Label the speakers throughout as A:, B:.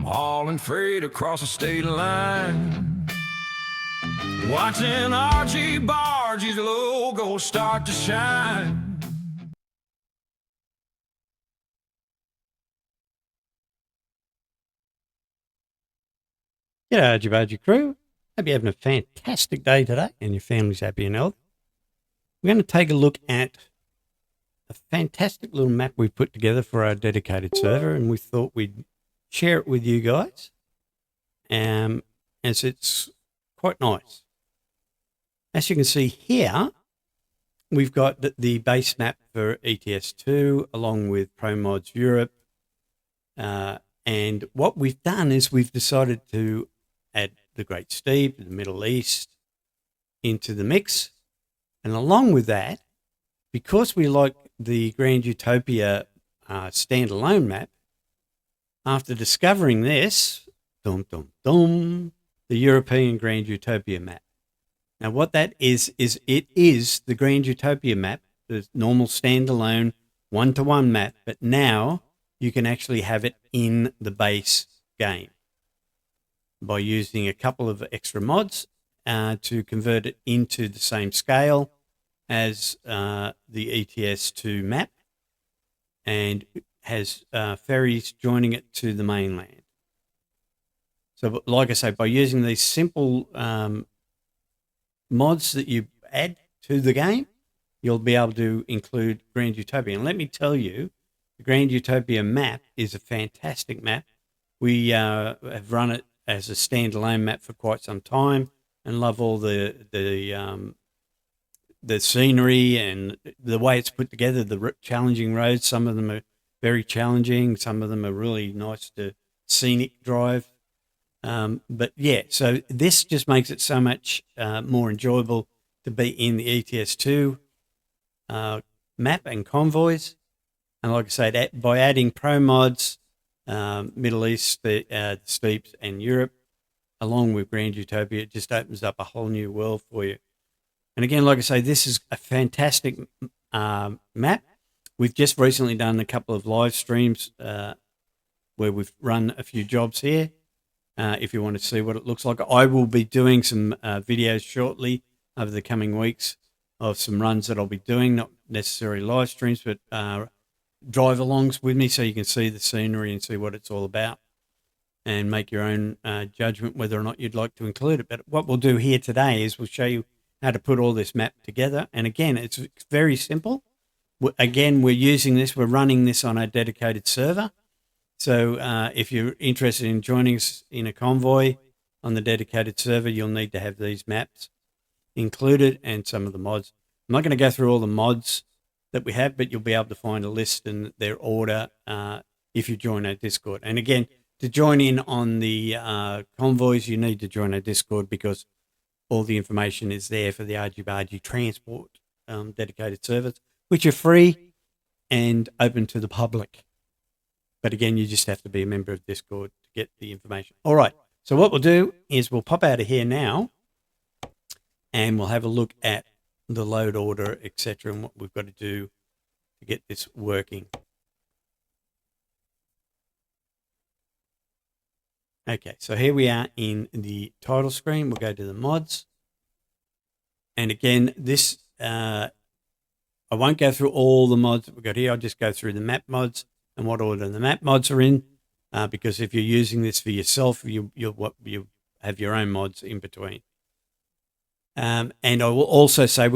A: hauling freight across the state line. Watching RG Bargy's logo start to shine.
B: G'day, RG Bargy crew. Hope you're having a fantastic day today and your family's happy and healthy. We're going to take a look at a fantastic little map we put together for our dedicated server, and we thought we'd share it with you guys, as it's quite nice. As you can see here, we've got the base map for ETS2 along with Promods Europe. And what we've done is we've decided to add the Great Steppe, the Middle East, into the mix. And along with that, because we like the Grand Utopia standalone map, after discovering this, the European Grand Utopia map. Now what that is it is the Grand Utopia map, the normal standalone one-to-one map, but now you can actually have it in the base game by using a couple of extra mods to convert it into the same scale as the ETS2 map, and has ferries joining it to the mainland. So like I say, by using these simple mods that you add to the game, you'll be able to include Grand Utopia. And let me tell you, the Grand Utopia map is a fantastic map. We have run it as a standalone map for quite some time and love all the scenery and the way it's put together, the challenging roads. Some of them are very challenging. Some of them are really nice to scenic drive. But yeah, so this just makes it so much more enjoyable to be in the ETS2 map and convoys. And like I said, by adding pro mods, Middle East, the Steppes and Europe, along with Grand Utopia, it just opens up a whole new world for you. And again, like I say, this is a fantastic map. We've just recently done a couple of live streams where we've run a few jobs here. If you want to see what it looks like, I will be doing some videos shortly over the coming weeks of some runs that I'll be doing, not necessarily live streams, but drive-alongs with me so you can see the scenery and see what it's all about and make your own judgment whether or not you'd like to include it. But what we'll do here today is we'll show you how to put all this map together. And again, it's very simple. Again, we're running this on a dedicated server. So if you're interested in joining us in a convoy on the dedicated server, you'll need to have these maps included and some of the mods. I'm not going to go through all the mods that we have, but you'll be able to find a list in their order if you join our Discord. And again, to join in on the convoys, you need to join our Discord because all the information is there for the RG Bargy Transport dedicated servers, which are free and open to the public. But again, you just have to be a member of Discord to get the information. All right, so what we'll do is we'll pop out of here now and we'll have a look at the load order, etc., and what we've got to do to get this working. Okay, so here we are in the title screen. We'll go to the mods. And again, this, I won't go through all the mods that we've got here. I'll just go through the map mods and what order the map mods are in, because if you're using this for yourself, you have your own mods in between. And I will also say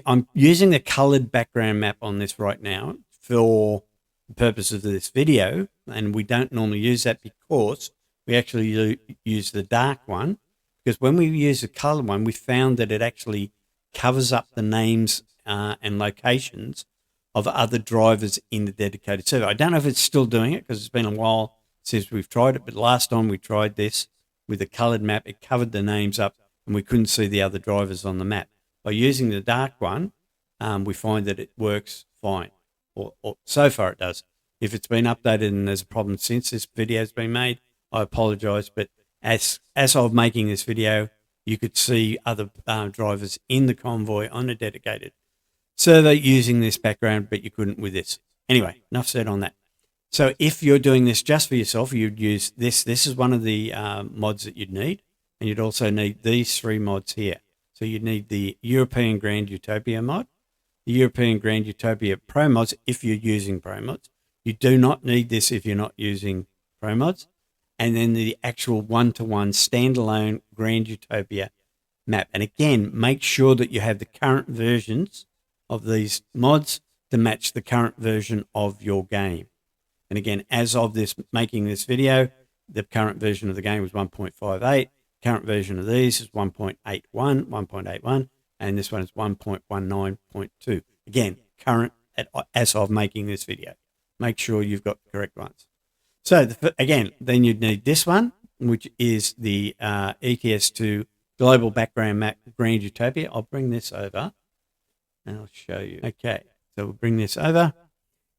B: I'm using the colored background map on this right now for the purposes of this video, and we don't normally use that because we actually use the dark one, because when we use the colored one, we found that it actually covers up the names and locations of other drivers in the dedicated server. I don't know if it's still doing it because it's been a while since we've tried it, but last time we tried this with the colored map, it covered the names up and we couldn't see the other drivers on the map. By using the dark one, we find that it works fine, or so far it does. If it's been updated and there's a problem since this video has been made, I apologize, but as I was making this video, you could see other drivers in the convoy on a dedicated server using this background, but you couldn't with this. Anyway, enough said on that. So if you're doing this just for yourself, you'd use this. This is one of the mods that you'd need. And you'd also need these 3 mods here. So you'd need the European Grand Utopia mod, the European Grand Utopia Promods if you're using Promods. You do not need this if you're not using Promods. And then the actual one-to-one standalone Grand Utopia map. And again, make sure that you have the current versions of these mods to match the current version of your game. And again, as of this making this video, the current version of the game was 1.58. Current version of these is 1.81, and this one is 1.19.2. Again, current as of making this video. Make sure you've got the correct ones. So again, then you'd need this one, which is the ETS2 Global Background Map Grand Utopia. I'll bring this over and I'll show you. Okay, so we'll bring this over.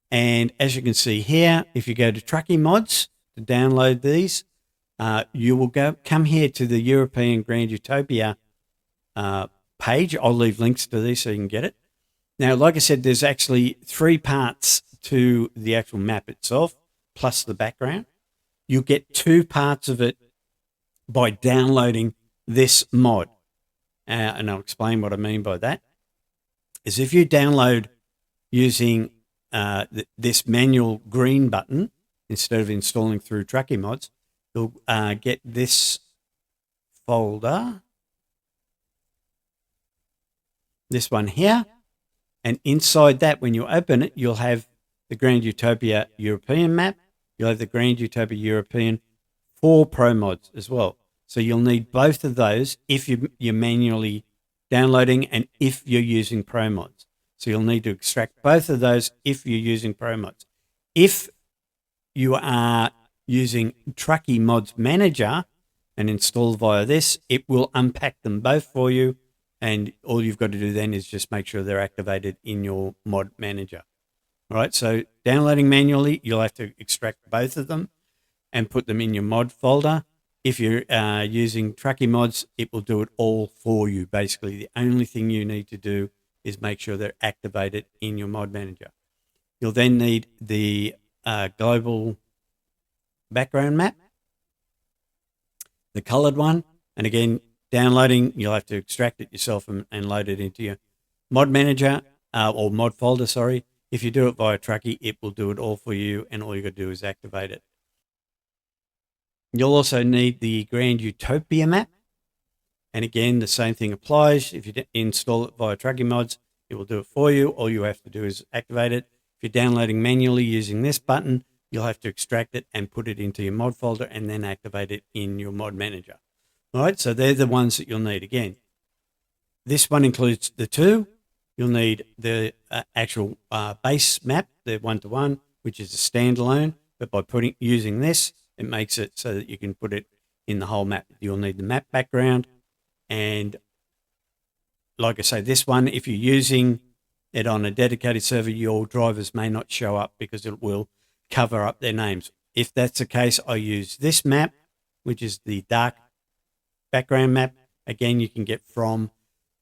B: And as you can see here, if you go to Trucky mods to download these, you will come here to the European Grand Utopia page. I'll leave links to these so you can get it. Now, like I said, there's actually 3 parts to the actual map itself, plus the background. You get 2 parts of it by downloading this mod. And I'll explain what I mean by that. Is if you download using this manual green button, instead of installing through Trucky mods, you'll get this folder, this one here, and inside that, when you open it, you'll have the Grand Utopia European map. You'll have the Grand Utopia European for Promods as well. So you'll need both of those if you're manually downloading and if you're using Promods. So you'll need to extract both of those if you're using Promods. If you are using Trucky Mods Manager and install via this, it will unpack them both for you, and all you've got to do then is just make sure they're activated in your mod manager. All right, so downloading manually, you'll have to extract both of them and put them in your mod folder. If you're using Trucky Mods, it will do it all for you. Basically, the only thing you need to do is make sure they're activated in your mod manager. You'll then need the global background map, the colored one, and again, downloading, you'll have to extract it yourself and load it into your mod manager or mod folder, sorry. If you do it via Trucky, it will do it all for you, and all you got to do is activate it. You'll also need the Grand Utopia map, and again, the same thing applies. If you install it via Trucky Mods, it will do it for you. All you have to do is activate it. If you're downloading manually using this button, you'll have to extract it and put it into your mod folder and then activate it in your mod manager. All right, so they're the ones that you'll need. Again, this one includes the 2. You'll need the actual base map, the one-to-one, which is a standalone. But by using this, it makes it so that you can put it in the whole map. You'll need the map background. And like I say, this one, if you're using it on a dedicated server, your drivers may not show up because it will cover up their names. If that's the case, I use this map, which is the dark background map. Again, you can get from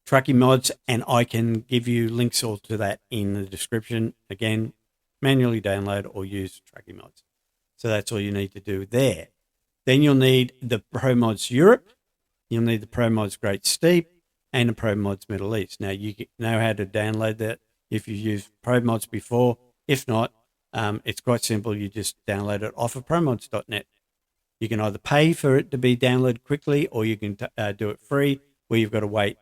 B: Trucky Mods, and I can give you links all to that in the description. Again, manually download or use Trucky Mods. So that's all you need to do there. Then you'll need the Promods Europe. You'll need the Promods Great Steppe and the Promods Middle East. Now, you know how to download that if you've used Promods before. If not, it's quite simple. You just download it off of promods.net. You can either pay for it to be downloaded quickly, or you can do it free, where you've got to wait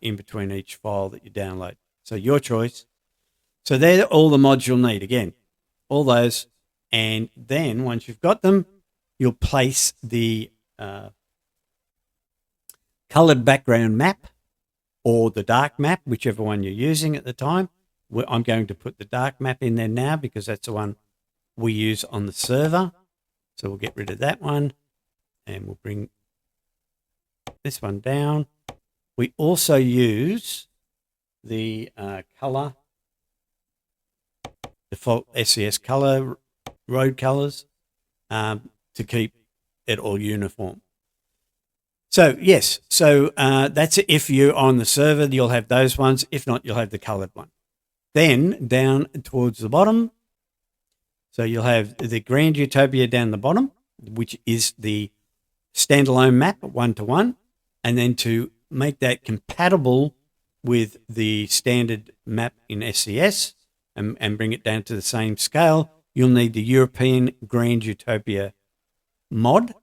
B: in between each file that you download. So your choice. So they're all the mods you'll need. Again, all those. And then once you've got them, you'll place the colored background map or the dark map, whichever one you're using at the time. I'm going to put the dark map in there now because that's the one we use on the server. So we'll get rid of that one and we'll bring this one down. We also use the color, default SCS color, road colors, to keep it all uniform. So yes, so that's it. If you're on the server, you'll have those ones. If not, you'll have the colored one. Then down towards the bottom, So you'll have the Grand Utopia down the bottom, which is the standalone map 1-to-1, and then to make that compatible with the standard map in SCS and bring it down to the same scale, you'll need the European Grand Utopia mod,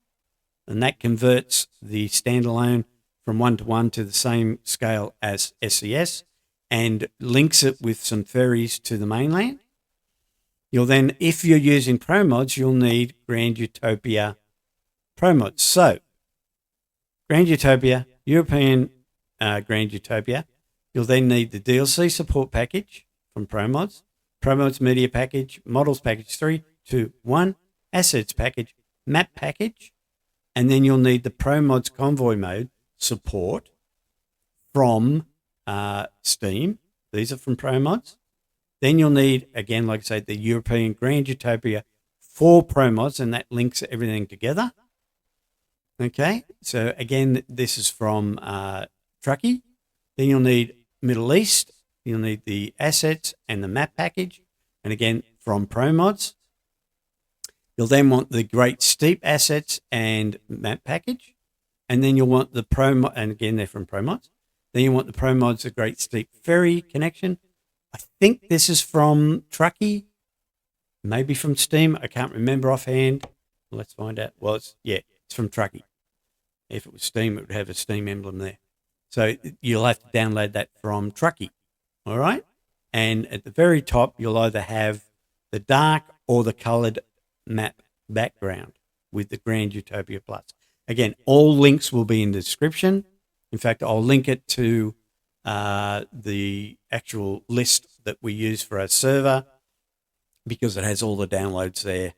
B: and that converts the standalone from 1-to-1 to the same scale as SCS and links it with some ferries to the mainland. You'll then, if you're using Promods, you'll need Grand Utopia Promods. So, Grand Utopia, European Grand Utopia. You'll then need the DLC support package from Promods, Promods Media Package, Models Package 3, 2, 1, Assets Package, Map Package, and then you'll need the Promods Convoy Mode support from Steam. These are from Promods. Then you'll need, again, like I say, the European Grand Utopia for Promods, and that links everything together. Okay, so again, this is from Trucky. Then you'll need Middle East. You'll need the assets and the map package, and again, from Promods. You'll then want the Great Steppe assets and map package, and then you'll want the Promo, and again, they're from Promods. Then you want the Promods, the Great Steppe ferry connection. I think this is from Trucky, maybe from Steam. I can't remember offhand. Let's find out. Well, it's from Trucky. If it was Steam, it would have a Steam emblem there. So you'll have to download that from Trucky. All right. And at the very top, you'll either have the dark or the colored map background with the Grand Utopia Plus. Again, all links will be in the description. In fact, I'll link it to the actual list that we use for our server because it has all the downloads there,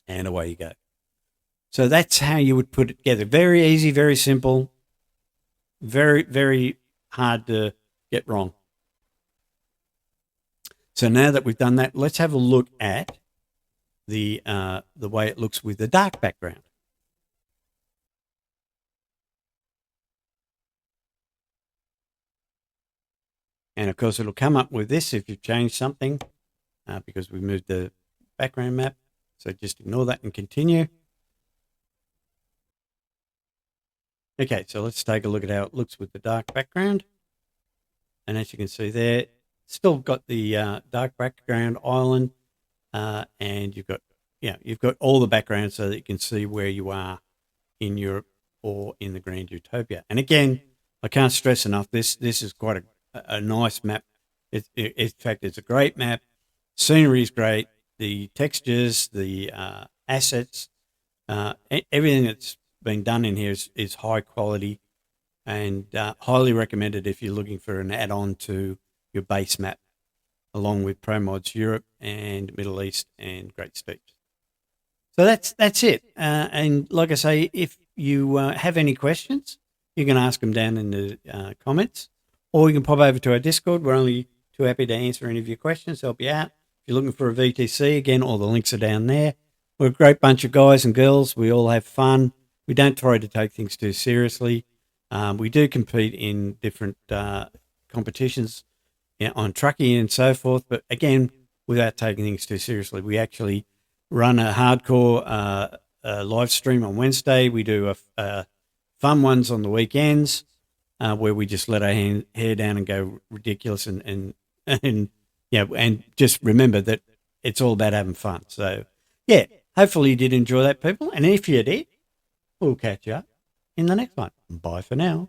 B: and away you go. So that's how you would put it together. Very easy, very simple, very, very hard to get wrong. So now that we've done that, let's have a look at the way it looks with the dark background. And of course, it'll come up with this if you've changed something because we moved the background map. So just ignore that and continue. Okay, so let's take a look at how it looks with the dark background. And as you can see there, still got the dark background island, and you've got all the background so that you can see where you are in Europe or in the Grand Utopia. And again, I can't stress enough, this is quite a nice map. In fact, it's a great map. Scenery is great. The textures, the assets, everything that's been done in here is high quality and highly recommended if you're looking for an add-on to your base map, along with Promods Europe and Middle East and Great Steppe. So that's it. And like I say, if you have any questions, you can ask them down in the comments, or you can pop over to our Discord. We're only too happy to answer any of your questions, help you out. If you're looking for a VTC, again, all the links are down there. We're a great bunch of guys and girls. We all have fun. We don't try to take things too seriously. We do compete in different competitions on Trucky and so forth, but again, without taking things too seriously. We actually run a hardcore live stream on Wednesday. We do fun ones on the weekends where we just let our hair down and go ridiculous and just remember that it's all about having fun. So yeah, hopefully you did enjoy that, people. And if you did, we'll catch you up in the next one. Bye for now.